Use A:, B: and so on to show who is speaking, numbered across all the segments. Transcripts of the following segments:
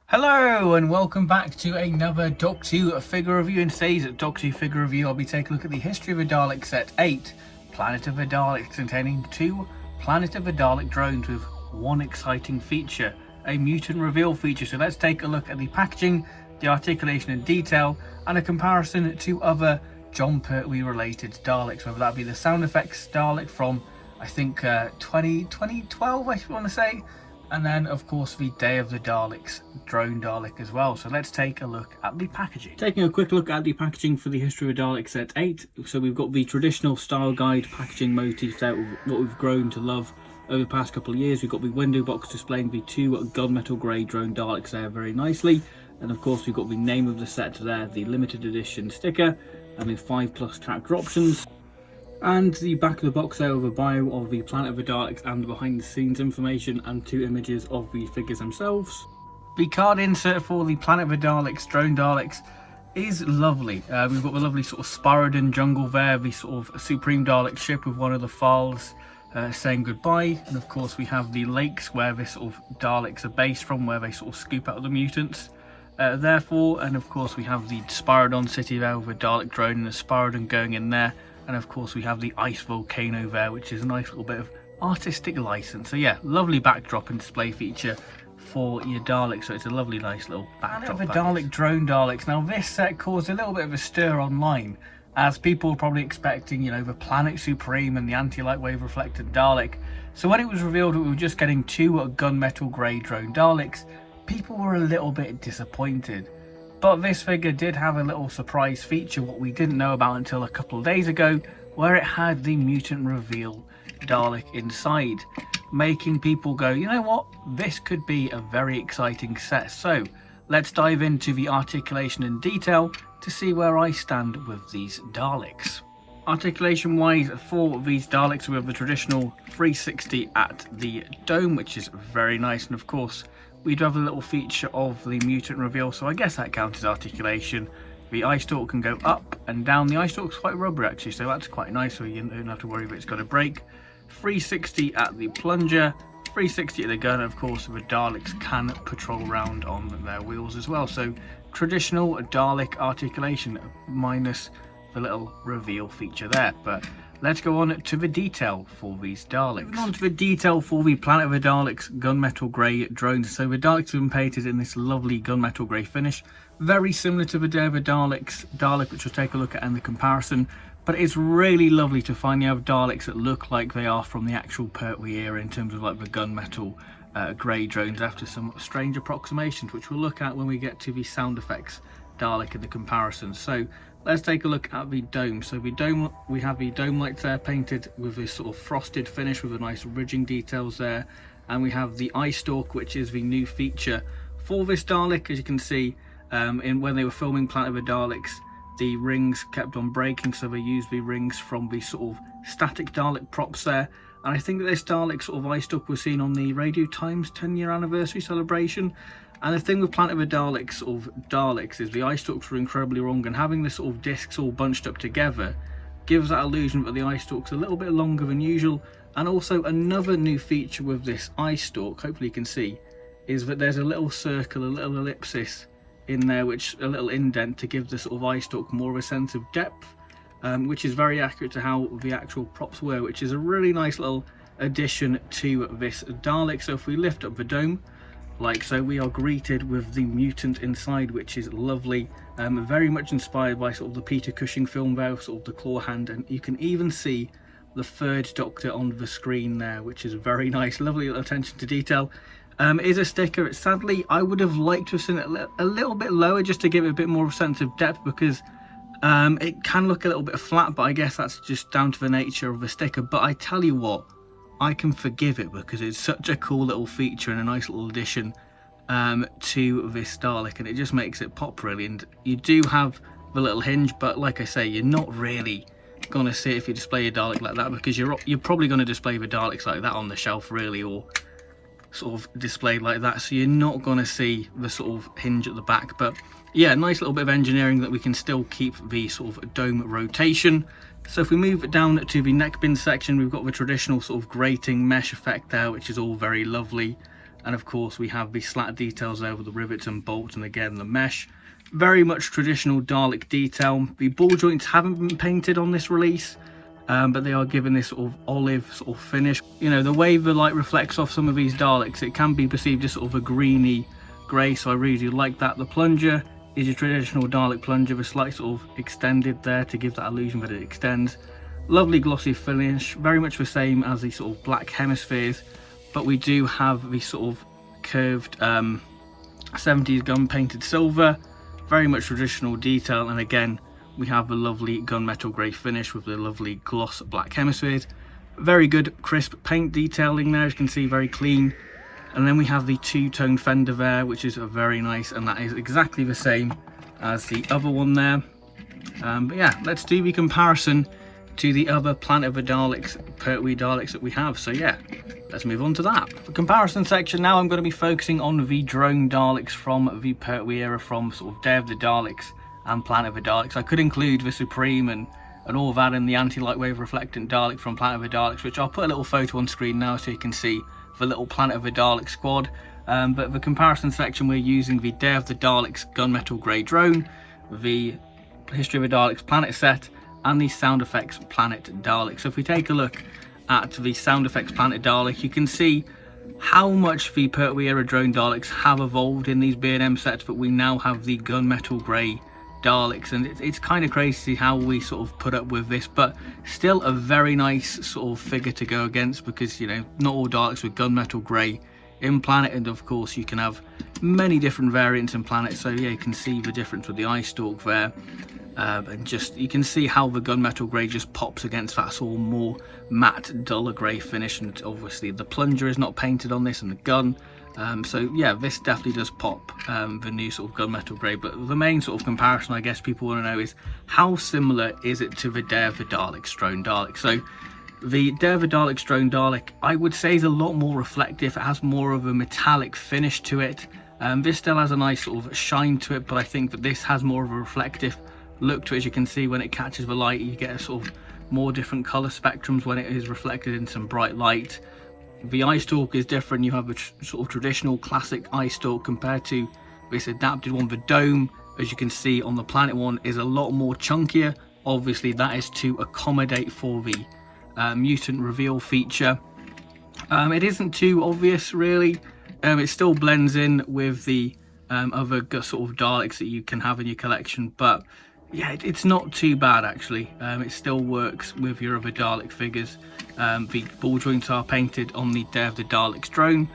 A: Hello and welcome back to another Doctor Who figure review. In today's Doctor Who figure review, I'll be taking a look at the History of the Dalek set 8, Planet of the Daleks, containing 2 Planet of the Dalek drones with one exciting feature, a mutant reveal feature. So let's take a look at the packaging, the articulation and detail, and a comparison to other John Pertwee related Daleks, whether that be the sound effects Dalek from I think 2012 I want to say, and then of course the Day of the Daleks drone Dalek as well. So let's take a look at the packaging. Taking a quick look at the packaging for the History of Dalek set 8. So we've got the traditional style guide packaging motifs out of what we've grown to love over the past couple of years. We've got the window box displaying the 2 gunmetal grey drone Daleks there very nicely, and of course we've got the name of the set there, the limited edition sticker, and the 5+ character options. And the back of the box there with a bio of the Planet of the Daleks and behind the scenes information and 2 images of the figures themselves. The card insert for the Planet of the Daleks drone Daleks is lovely. We've got the lovely sort of Spyridon jungle there, the sort of Supreme Dalek ship with one of the files saying goodbye, and of course we have the lakes where this sort of Daleks are based from, where they sort of scoop out the mutants. Therefore, and of course we have the Spyridon city there with a Dalek drone and a Spyridon going in there. And of course we have the ice volcano there, which is a nice little bit of artistic license. So yeah, lovely backdrop and display feature for your Daleks. So it's a lovely nice little backdrop. The Dalek drone Daleks. Now this set caused a little bit of a stir online, as people were probably expecting, you know, the Planet Supreme and the anti-light wave reflected Dalek. So when it was revealed that we were just getting 2 gunmetal grey drone Daleks, people were a little bit disappointed. But this figure did have a little surprise feature, what we didn't know about until a couple of days ago, where it had the mutant reveal Dalek inside, making people go, you know what, this could be a very exciting set. So let's dive into the articulation and detail to see where I stand with these Daleks. Articulation wise for these Daleks, we have the traditional 360 at the dome, which is very nice, and of course we do have a little feature of the mutant reveal, so I guess that counts as articulation. The eye stalk can go up and down. The eye stalk's quite rubbery actually, so that's quite nice, so you don't have to worry if it's got a break. 360 at the plunger, 360 at the gun, and of course the Daleks can patrol around on their wheels as well. So traditional Dalek articulation minus the little reveal feature there. But let's go on to the detail for these Daleks. Moving on to the detail for the Planet of the Daleks gunmetal grey drones. So the Daleks have been painted in this lovely gunmetal grey finish, very similar to the Day of the Daleks Dalek, which we'll take a look at in the comparison. But it's really lovely to finally have Daleks that look like they are from the actual Pertwee era in terms of like the gunmetal grey drones, after some strange approximations, which we'll look at when we get to the sound effects Dalek in the comparison. So let's take a look at the dome. So the dome, we have the dome lights there painted with this sort of frosted finish with a nice ridging details there, and we have the eye stalk, which is the new feature for this Dalek. As you can see, when they were filming Planet of the Daleks, the rings kept on breaking, so they used the rings from the sort of static Dalek props there. And I think that this Dalek sort of eye stalk was seen on the Radio Times 10-year anniversary celebration. And the thing with Planet of the Daleks sort of Daleks is the eye stalks were incredibly wrong, and having the sort of discs all bunched up together gives that illusion that the eye stalk's a little bit longer than usual. And also another new feature with this eye stalk, hopefully you can see, is that there's a little circle, a little ellipsis in there, which a little indent to give the sort of eye stalk more of a sense of depth, which is very accurate to how the actual props were, which is a really nice little addition to this Dalek. So if we lift up the dome like so, we are greeted with the mutant inside, which is lovely, very much inspired by sort of the Peter Cushing film there, sort of the claw hand, and you can even see the 3rd Doctor on the screen there, which is very nice. Lovely little attention to detail. Is a sticker. Sadly, I would have liked to have seen it a little bit lower, just to give it a bit more of a sense of depth, because it can look a little bit flat, but I guess that's just down to the nature of the sticker. But I tell you what, I can forgive it because it's such a cool little feature and a nice little addition to this Dalek, and it just makes it pop really. And you do have the little hinge, but like I say, you're not really gonna see it if you display a Dalek like that, because you're probably going to display the Daleks like that on the shelf really, or sort of displayed like that, so you're not going to see the sort of hinge at the back. But yeah, nice little bit of engineering that we can still keep the sort of dome rotation. So if we move down to the neck bin section, we've got the traditional sort of grating mesh effect there, which is all very lovely. And of course we have the slat details over the rivets and bolts, and again the mesh. Very much traditional Dalek detail. The ball joints haven't been painted on this release, but they are given this sort of olive sort of finish. You know, the way the light reflects off some of these Daleks, it can be perceived as sort of a greeny grey, so I really do like that. The plunger is your traditional Dalek plunger, with slightly sort of extended there to give that illusion that it extends. Lovely glossy finish, very much the same as the sort of black hemispheres, but we do have the sort of curved 70s gun painted silver, very much traditional detail, and again we have the lovely gunmetal grey finish with the lovely gloss black hemispheres. Very good crisp paint detailing there, as you can see, very clean. And then we have the two-tone fender there, which is very nice, and that is exactly the same as the other one there. But yeah, let's do the comparison to the other Planet of the Daleks, Pertwee Daleks that we have. So yeah, let's move on to that. The comparison section now, I'm going to be focusing on the drone Daleks from the Pertwee era, from sort of Day of the Daleks and Planet of the Daleks. I could include the Supreme and all that, and the anti-light wave reflectant Dalek from Planet of the Daleks, which I'll put a little photo on screen now so you can see the little Planet of the Dalek squad. But the comparison section, we're using the Day of the Daleks gunmetal grey drone, the History of the Daleks planet set, and the Sound Effects Planet Dalek. So if we take a look at the Sound Effects Planet Dalek, you can see how much the Pertwee era drone Daleks have evolved in these B&M sets, but we now have the gunmetal grey Daleks, and it's kind of crazy to see how we sort of put up with this, but still a very nice sort of figure to go against, because, you know, not all Daleks with gunmetal grey in Planet, and of course you can have many different variants in Planet. So yeah, you can see the difference with the eye stalk there. And just, you can see how the gunmetal grey just pops against that sort of more matte, duller grey finish, and obviously the plunger is not painted on this, and the gun. So yeah, this definitely does pop, the new sort of gunmetal grey. But the main sort of comparison I guess people want to know is, how similar is it to the Day of the Daleks drone Dalek? So the Day of the Daleks drone Dalek, I would say, is a lot more reflective. It has more of a metallic finish to it. This still has a nice sort of shine to it, but I think that this has more of a reflective look to it. As you can see, when it catches the light, you get a sort of more different color spectrums when it is reflected in some bright light. The eye stalk is different. You have a sort of traditional classic eye stalk compared to this adapted one. The dome, as you can see on the Planet one, is a lot more chunkier. Obviously that is to accommodate for the mutant reveal feature. It isn't too obvious really. It still blends in with the other sort of Daleks that you can have in your collection, but yeah, it's not too bad actually. It still works with your other Dalek figures. The ball joints are painted on the Day of the Daleks drone.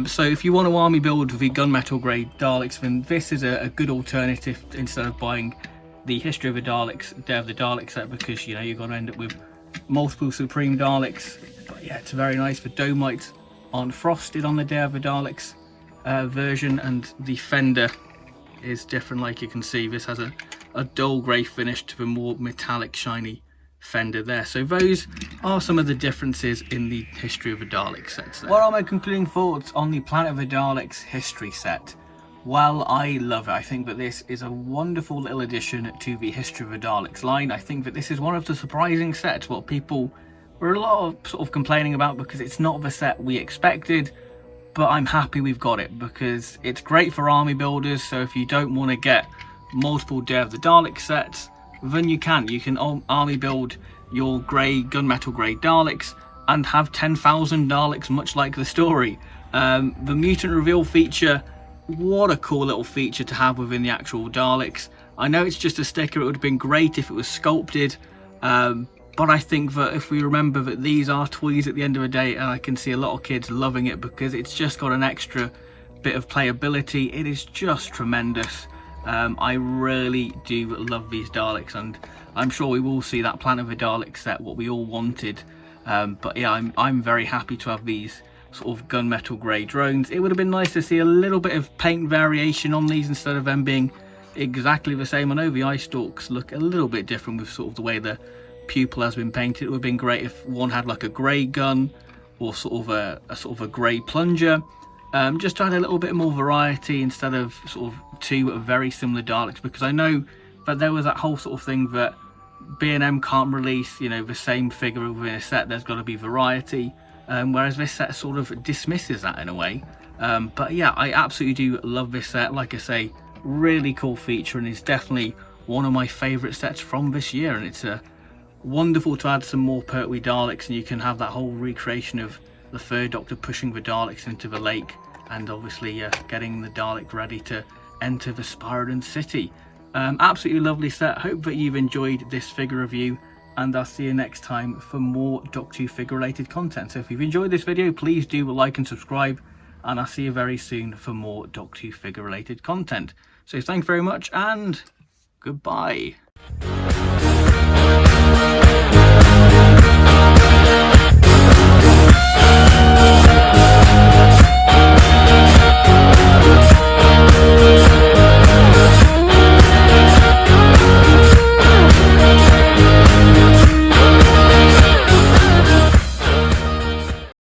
A: So if you want to army build the gunmetal grey Daleks, then this is a good alternative instead of buying the History of the Daleks Day of the Daleks set, because you know you're going to end up with multiple Supreme Daleks. But yeah, it's very nice. The dome lights aren't frosted on the Day of the Daleks version, and the fender is different. Like you can see, this has a dull grey finish to the more metallic shiny fender there. So those are some of the differences in the History of the Daleks sets there. What are my concluding thoughts on the Planet of the Daleks history set? Well, I love it. I think that this is a wonderful little addition to the History of the Daleks line. I think that this is one of the surprising sets, what people were a lot of sort of complaining about, because it's not the set we expected. But I'm happy we've got it, because it's great for army builders. So if you don't want to get multiple Day of the Dalek sets, then you can army build your grey gunmetal grey Daleks and have 10,000 Daleks, much like the story. The mutant reveal feature, what a cool little feature to have within the actual Daleks. I know it's just a sticker. It would have been great if it was sculpted, but I think that if we remember that these are toys at the end of the day, and I can see a lot of kids loving it because it's just got an extra bit of playability. It is just tremendous. I really do love these Daleks, and I'm sure we will see that Planet of the Daleks set, what we all wanted. But yeah, I'm very happy to have these sort of gunmetal grey drones. It would have been nice to see a little bit of paint variation on these instead of them being exactly the same. I know the eye stalks look a little bit different with sort of the way the pupil has been painted. It would have been great if one had like a grey gun or sort of a grey plunger. Just to add a little bit more variety instead of sort of two very similar Daleks, because I know that there was that whole sort of thing that B&M can't release, you know, the same figure within a set. There's got to be variety, whereas this set sort of dismisses that in a way. But yeah, I absolutely do love this set. Like I say, really cool feature, and it's definitely one of my favourite sets from this year. And it's wonderful to add some more Pertwee Daleks, and you can have that whole recreation of the third Doctor pushing the Daleks into the lake, and obviously getting the Dalek ready to enter the Spiradan City. Absolutely lovely set. Hope that you've enjoyed this figure review, and I'll see you next time for more Doctor Who figure related content. So if you've enjoyed this video, please do like and subscribe, and I'll see you very soon for more Doctor Who figure related content. So thanks very much, and goodbye.